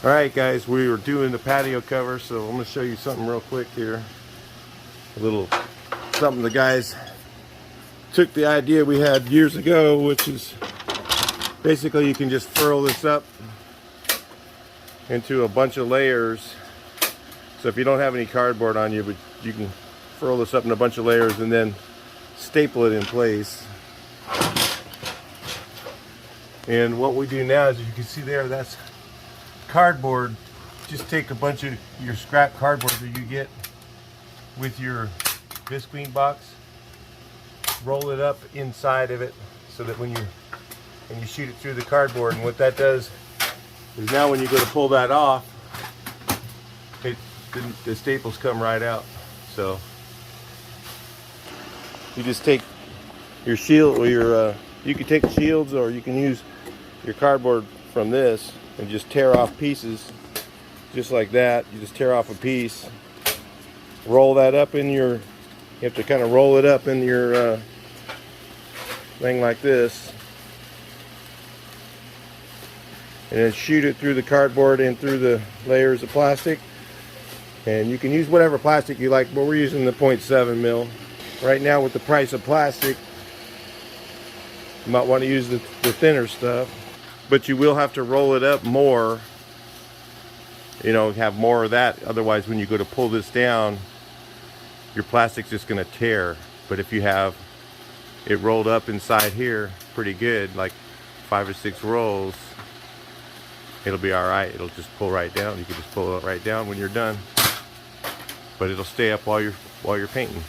All right, guys, we were doing the patio cover, so I'm going to show you something real quick here. A little something the guys took the idea we had years ago, which is basically you can just furl this up into a bunch of layers. So if you don't have any cardboard on you, but you can furl this up in a bunch of layers and then staple it in place. And what we do now is, as you can see there, that's cardboard. Just take a bunch of your scrap cardboard that you get with your visqueen box, roll it up inside of it so that when you shoot it through the cardboard, and what that does is now when you go to pull that off, the staples come right out. So you just take your shield, or your you can take shields, or you can use your cardboard from this and just tear off pieces just like that. You just tear off a piece, roll that up in your, you have to kind of roll it up in your thing like this, and then shoot it through the cardboard and through the layers of plastic. And you can use whatever plastic you like, but we're using the 0.7 mil. Right now with the price of plastic, you might want to use the thinner stuff, but you will have to roll it up more, you know, have more of that. Otherwise, when you go to pull this down, your plastic's just going to tear. But if you have it rolled up inside here pretty good, like 5 or 6 rolls, it'll be all right. It'll just pull right down. You can just pull it right down when you're done, but it'll stay up while you're painting.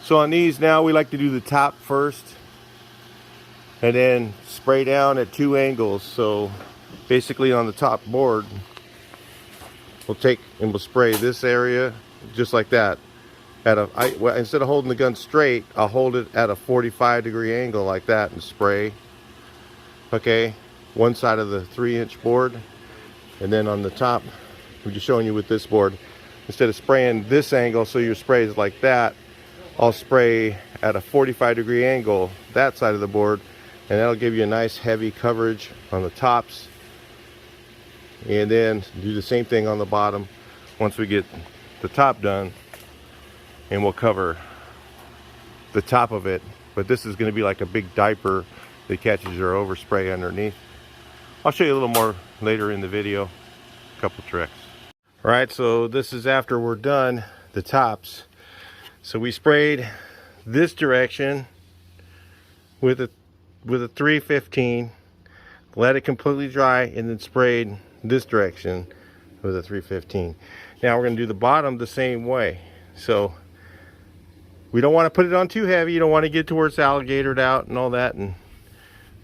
So on these now, we like to do the top first and then spray down at 2 angles. So basically on the top board, we'll take and we'll spray this area just like that. Well, instead of holding the gun straight, I'll hold it at a 45-degree angle like that and spray. Okay, one side of the 3-inch board, and then on the top, I'm just showing you with this board, instead of spraying this angle so your spray is like that, I'll spray at a 45-degree angle that side of the board, and that'll give you a nice heavy coverage on the tops. And then do the same thing on the bottom once we get the top done, and we'll cover the top of it. But this is going to be like a big diaper that catches your overspray underneath. I'll show you a little more later in the video, a couple tricks. All right, so this is after we're done the tops. So we sprayed this direction with a 315, let it completely dry, and then sprayed this direction with a 315. Now we're going to do the bottom the same way. So we don't want to put it on too heavy. You don't want to get to where it's alligatored out and all that, and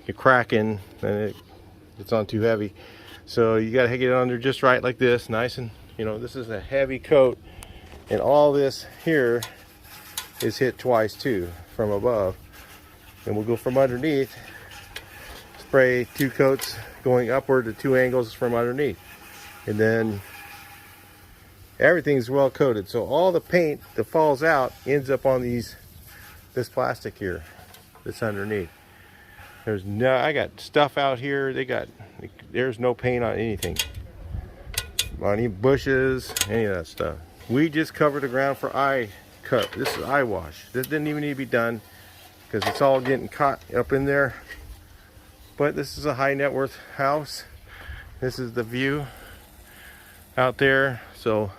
you're cracking and it's on too heavy. So you got to get it under just right like this, nice, and you know, this is a heavy coat, and all this here is hit twice too from above. And we'll go from underneath, spray 2 coats going upward at 2 angles from underneath, and then everything's well coated, so all the paint that falls out ends up on this plastic here that's underneath. I got stuff out here, there's no paint on anything, on any bushes, any of that stuff. We just covered the ground for this is eye wash. This didn't even need to be done because it's all getting caught up in there. But this is a high net worth house. This is the view out there. So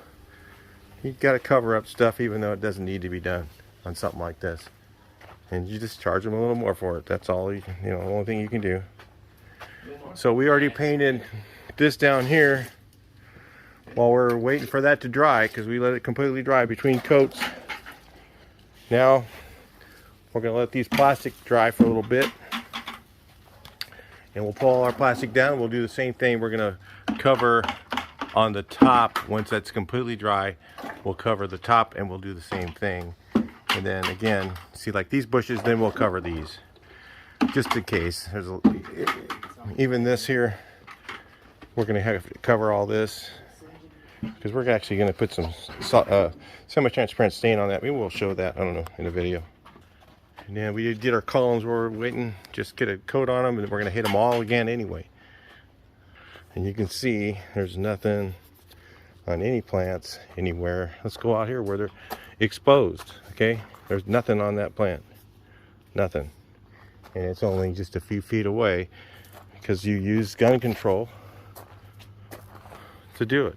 you got to cover up stuff even though it doesn't need to be done on something like this. And you just charge them a little more for it. That's all the only thing you can do. So we already painted this down here while we're waiting for that to dry, because we let it completely dry between coats. Now we're going to let these plastic dry for a little bit, and we'll pull all our plastic down. We'll do the same thing. We're going to cover on the top. Once that's completely dry, we'll cover the top, and we'll do the same thing. And then again, see, like these bushes, then we'll cover these just in case. Even this here, we're going to have to cover all this, because we're actually going to put some semi-transparent stain on that. Maybe we'll show that, I don't know, in a video. And then we did our columns. We're waiting, just get a coat on them, and we're going to hit them all again anyway. And you can see there's nothing on any plants anywhere. Let's go out here where they're exposed. Okay, there's nothing on that plant, nothing, and it's only just a few feet away because you use gun control to do it.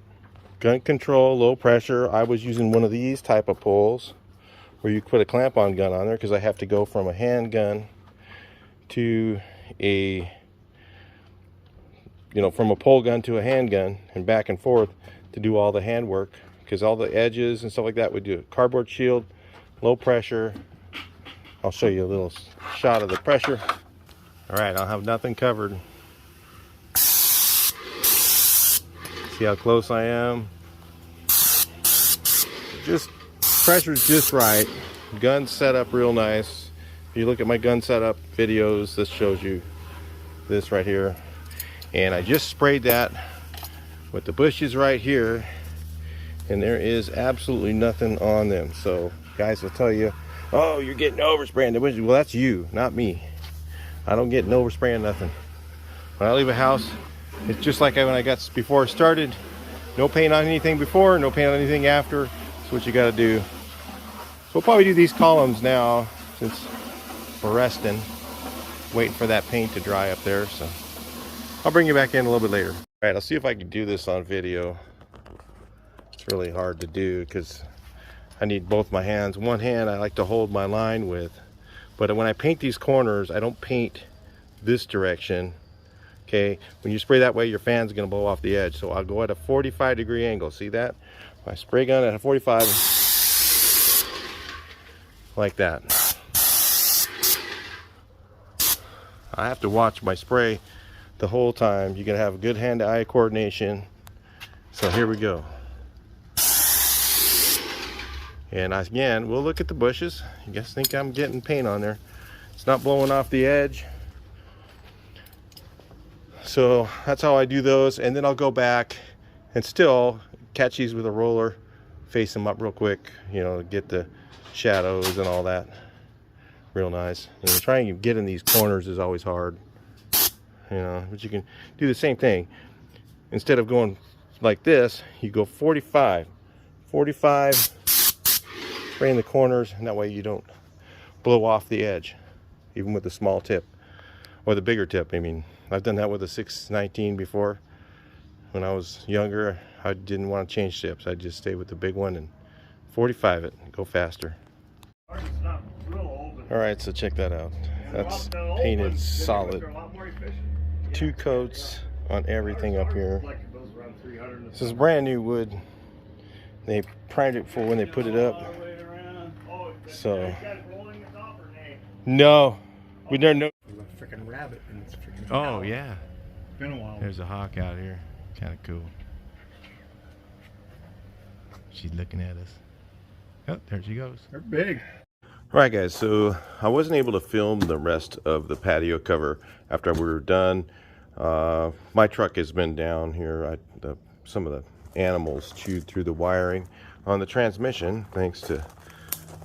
Gun control, low pressure. I was using one of these type of poles where you put a clamp on gun on there because I have to go from a handgun to a, from a pole gun to a handgun and back and forth to do all the handwork, because all the edges and stuff like that would do it. Cardboard shield, low pressure. I'll show you a little shot of the pressure. All right, I'll have nothing covered. See how close I am? Just pressure's just right. Gun set up real nice. If you look at my gun setup videos, this shows you this right here. And I just sprayed that with the bushes right here, and there is absolutely nothing on them. So guys will tell you, oh, you're getting overspraying the bushes. Well, that's you, not me. I don't get no overspraying nothing. When I leave a house, it's just like when I got before I started. No paint on anything before, no paint on anything after. That's what you got to do. So we'll probably do these columns now since we're resting, waiting for that paint to dry up there. So I'll bring you back in a little bit later. All right, I'll see if I can do this on video. It's really hard to do because I need both my hands. One hand I like to hold my line with, but when I paint these corners, I don't paint this direction. Okay, when you spray that way, your fan's gonna blow off the edge. So I'll go at a 45-degree angle. See that? My spray gun at a 45, like that. I have to watch my spray the whole time. You gotta have good hand-to-eye coordination. So here we go. And again, we'll look at the bushes. You guys think I'm getting paint on there. It's not blowing off the edge. So that's how I do those. And then I'll go back and still catch these with a roller, face them up real quick, get the shadows and all that real nice. And trying to get in these corners is always hard, but you can do the same thing. Instead of going like this, you go 45, spraying the corners, and that way you don't blow off the edge, even with the small tip, or the bigger tip. I mean, I've done that with a 619 before. When I was younger, I didn't want to change tips. I'd just stay with the big one and 45 it, go faster. All right, so check that out. That's painted solid. 2 coats on everything up here. This is brand new wood. They primed it for when they put it up. So, no, we never know. A freaking rabbit and it's freaking. Oh yeah. It's been a while. There's a hawk out here. Kind of cool. She's looking at us. Oh, there she goes. They're big. All right, guys. So I wasn't able to film the rest of the patio cover after we were done. My truck has been down here. Some of the animals chewed through the wiring on the transmission, thanks to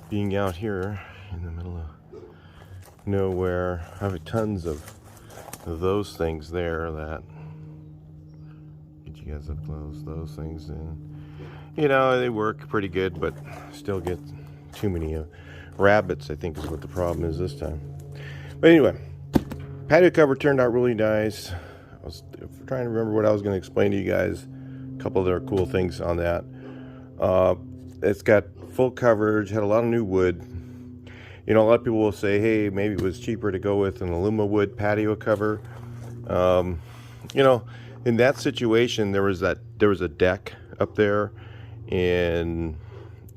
being out here in the middle of nowhere. I have tons of those things there that get you guys up close. Those things, and they work pretty good, but still get too many rabbits, I think, is what the problem is this time. But anyway, patio cover turned out really nice. I was trying to remember what I was going to explain to you guys. A couple of other cool things on that. It's got full coverage, had a lot of new wood. A lot of people will say, hey, maybe it was cheaper to go with an aluma wood patio cover. In that situation, there was a deck up there, and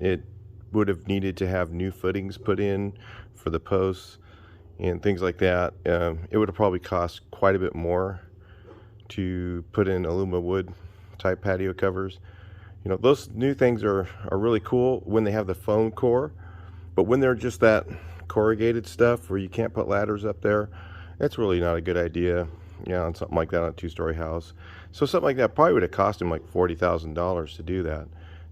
it would have needed to have new footings put in for the posts and things like that. It would have probably cost quite a bit more to put in aluma wood type patio covers. Those new things are really cool when they have the foam core. But when they're just that corrugated stuff where you can't put ladders up there, that's really not a good idea, on something like that on a 2-story house. So something like that probably would have cost him like $40,000 to do that.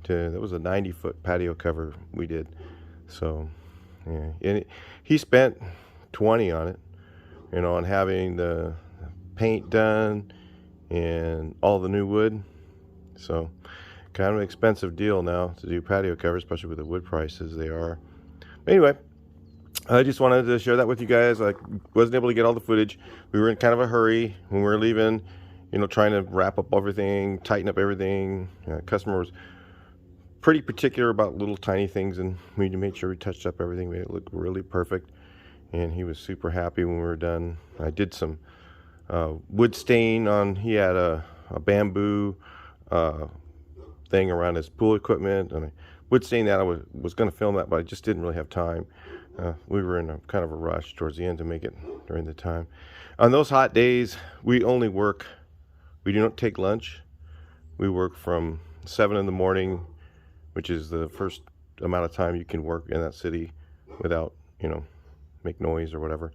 That was a 90-foot patio cover we did. So, yeah. And he spent 20 on it, on having the paint done and all the new wood. So kind of an expensive deal now to do patio covers, especially with the wood prices they are. Anyway, I just wanted to share that with you guys. I wasn't able to get all the footage. We were in kind of a hurry when we were leaving, you know, trying to wrap up everything, tighten up everything. Customer was pretty particular about little tiny things, and we made sure we touched up everything, made it look really perfect. And he was super happy when we were done. I did some wood stain on, he had a bamboo thing around his pool equipment, and I wood stain that. I was going to film that, but I just didn't really have time. We were in a kind of a rush towards the end to make it during the time. On those hot days, we only work, we do not take lunch. We work from 7 in the morning, which is the first amount of time you can work in that city without, you know, make noise or whatever,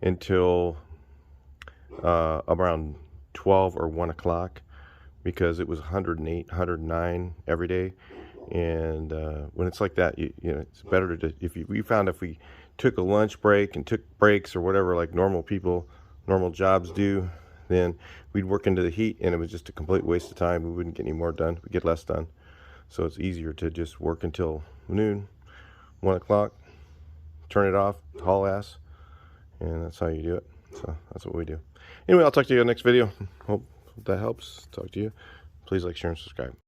until around 12 or 1 o'clock, because it was 108, 109 every day. And when it's like that, you know, it's better to, we found if we took a lunch break and took breaks or whatever, like normal people, normal jobs do, then we'd work into the heat, and it was just a complete waste of time. We wouldn't get any more done. We'd get less done. So it's easier to just work until noon, 1 o'clock, turn it off, haul ass, and that's how you do it. So that's what we do. Anyway, I'll talk to you in the next video. Hope that helps. Talk to you. Please like, share, and subscribe.